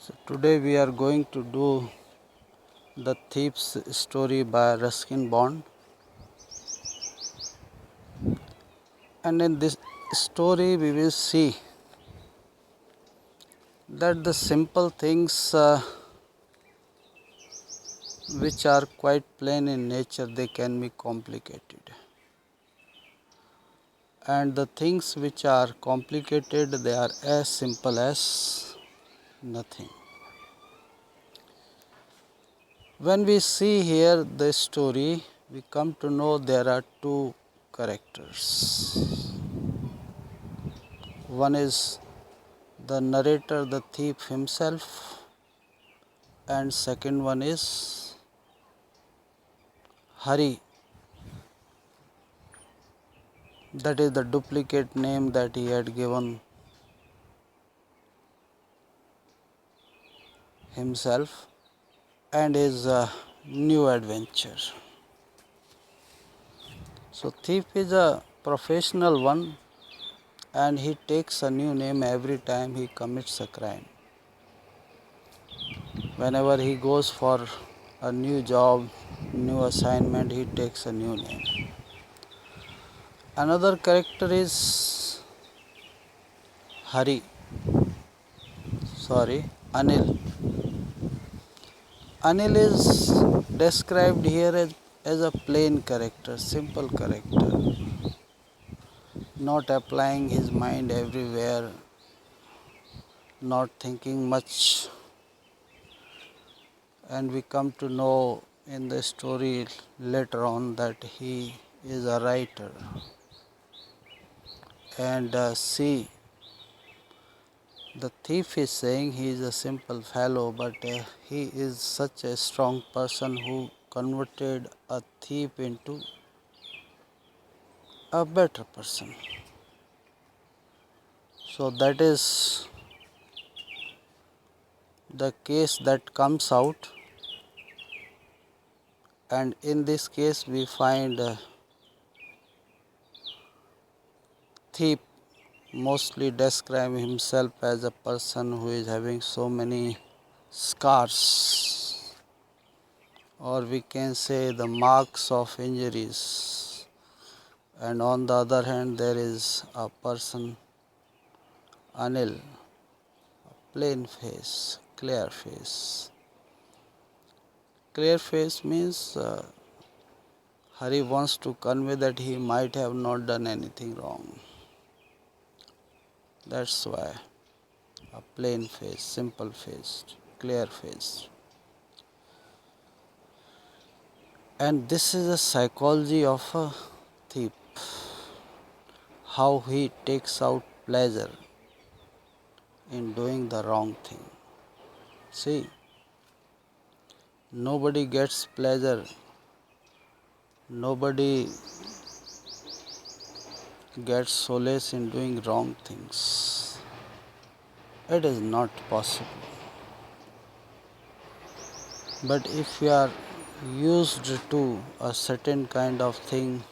So today we are going to do the thief's story by Ruskin Bond, and in this story we will see that the simple things which are quite plain in nature, they can be complicated, and the things which are complicated, they are as simple as nothing. When we see here the story, we come to know there are two characters. One is the narrator, the thief himself, and second one is Hari. That is the duplicate name that he had given himself and his new adventure. So thief is a professional one, and he takes a new name every time he commits a crime. Whenever he goes for a new job, new assignment, he takes a new name. Another character is Hari. Anil. Anil is described here as a plain character, simple character, not applying his mind everywhere, not thinking much, and we come to know in the story later on that he is a writer. And see, the thief is saying he is a simple fellow, but he is such a strong person who converted a thief into a better person. So that is the case that comes out, and in this case we find thief mostly describe himself as a person who is having so many scars, or we can say the marks of injuries, and on the other hand there is a person Anil, plain face, clear face. Clear face means Hari wants to convey that he might have not done anything wrong. That's why a plain face, simple faced, clear faced. And this is the psychology of a thief, how he takes out pleasure in doing the wrong thing. See, nobody gets pleasure, nobody gets solace in doing wrong things. It is not possible. But if you are used to a certain kind of thing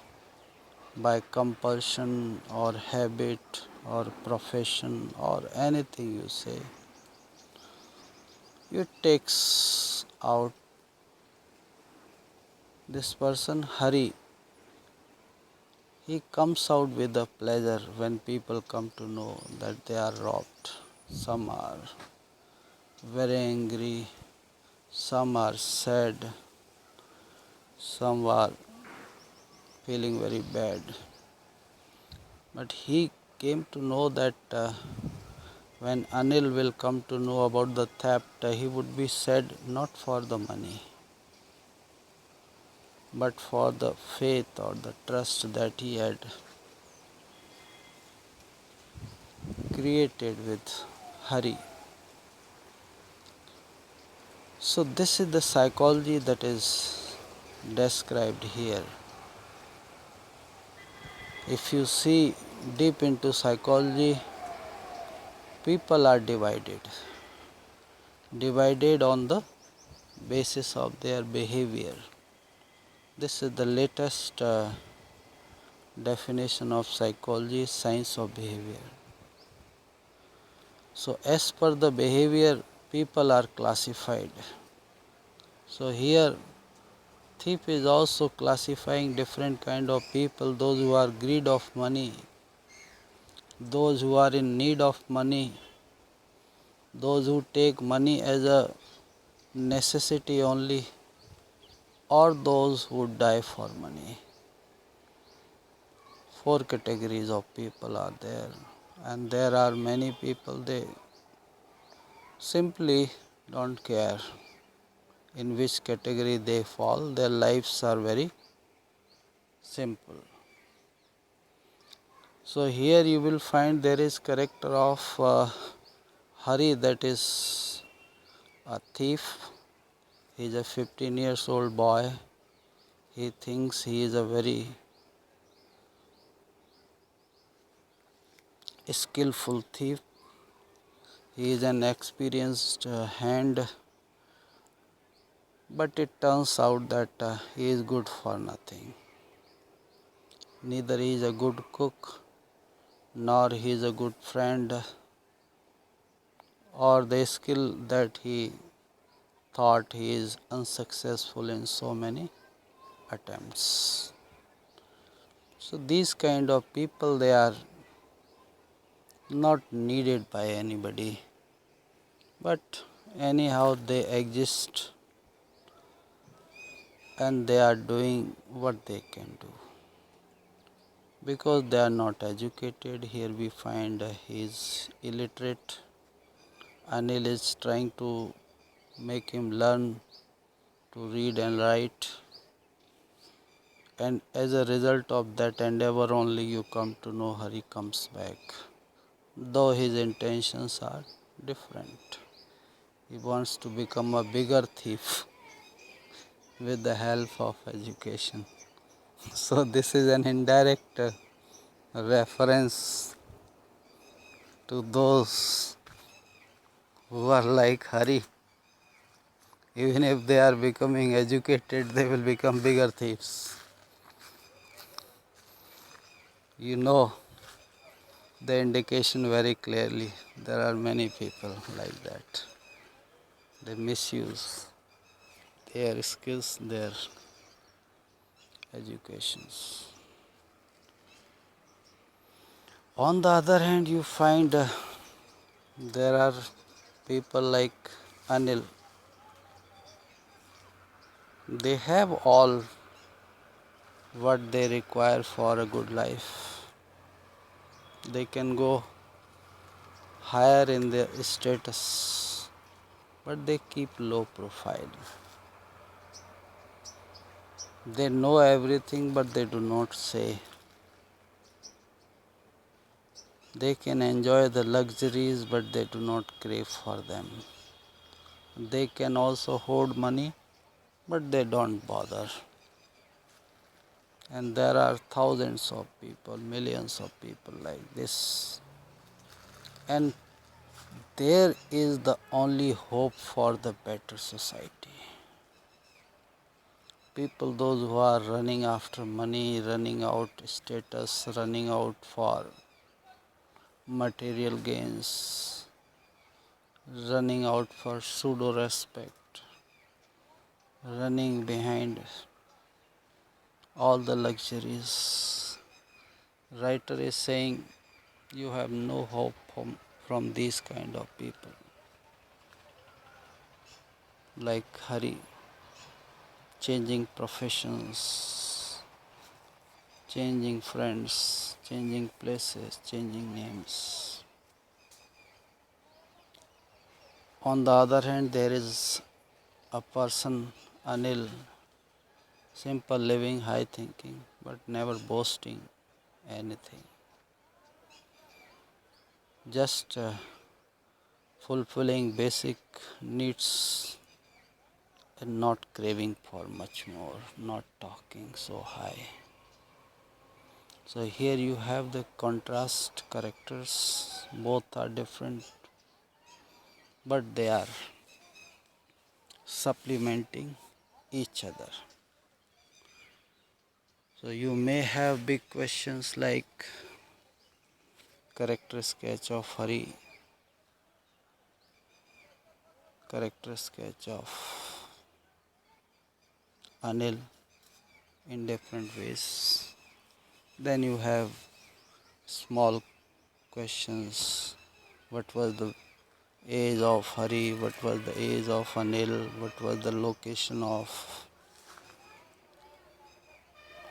by compulsion or habit or profession or anything you say, it takes out this person Hari. He comes out with a pleasure when people come to know that they are robbed. Some are very angry, some are sad, some are feeling very bad. But he came to know that when Anil will come to know about the theft, he would be sad not for the money, but for the faith or the trust that he had created with Hari. So this is the psychology that is described here. If you see deep into psychology, people are divided on the basis of their behavior. This is the latest definition of psychology, science of behavior. So as per the behavior, people are classified. So here thief is also classifying different kind of people, those who are greed of money, those who are in need of money, those who take money as a necessity only, or those who die for money. Four categories of people are there, and there are many people, they simply don't care in which category they fall. Their lives are very simple. So here you will find there is character of Hari, that is a thief. He is a 15 years old boy. He thinks he is a very skillful thief. He is an experienced hand, but it turns out that he is good for nothing. Neither he is a good cook, nor he is a good friend, or the skill that he thought he is unsuccessful in so many attempts. So these kind of people, they are not needed by anybody, but anyhow they exist and they are doing what they can do. Because they are not educated, here we find he is illiterate. Anil is trying to make him learn to read and write, and as a result of that endeavor only you come to know Hari comes back, though his intentions are different. He wants to become a bigger thief with the help of education. So this is an indirect reference to those who are like Hari. Even if they are becoming educated, they will become bigger thieves. You know the indication very clearly. There are many people like that. They misuse their skills, their educations. On the other hand, you find there are people like Anil. They have all what they require for a good life. They can go higher in their status, but they keep low profile. They know everything, but they do not say. They can enjoy the luxuries, but they do not crave for them. They can also hoard money, but they don't bother. And there are thousands of people, millions of people like this. And there is the only hope for the better society. People, those who are running after money, running out status, running out for material gains, running out for pseudo respect, running behind all the luxuries. Writer is saying you have no hope from these kind of people like Hari, changing professions, changing friends, changing places, changing names. On the other hand, there is a person, Anil, simple living, high thinking, but never boasting anything. Just fulfilling basic needs and not craving for much more, not talking so high. So here you have the contrast characters, both are different, but they are supplementing each other. So you may have big questions like character sketch of Hari. character sketch of Anil in different ways. Then you have small questions. What was the age of Hari? What was the age of Anil? What was the location of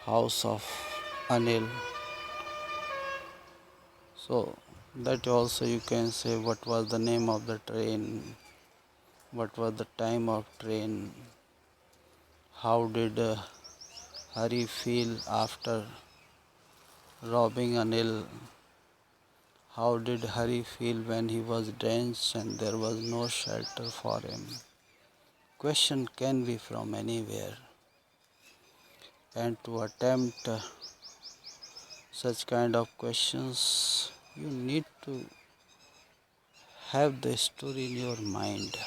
house of Anil? So that also you can say what was the name of the train, what was the time of train, how did Hari feel after robbing Anil, how did Hari feel when he was drenched and there was no shelter for him. Question can be from anywhere, and to attempt such kind of questions you need to have the story in your mind.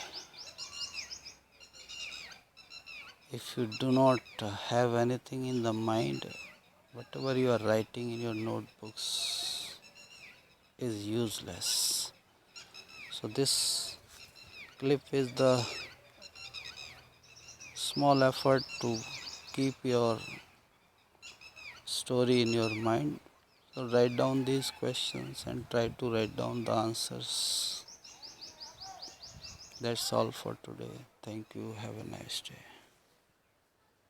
If you do not have anything in the mind, whatever you are writing in your notebooks is useless. So this clip is the small effort to keep your story in your mind. So write down these questions and try to write down the answers. That's all for today. Thank you. Have a nice day.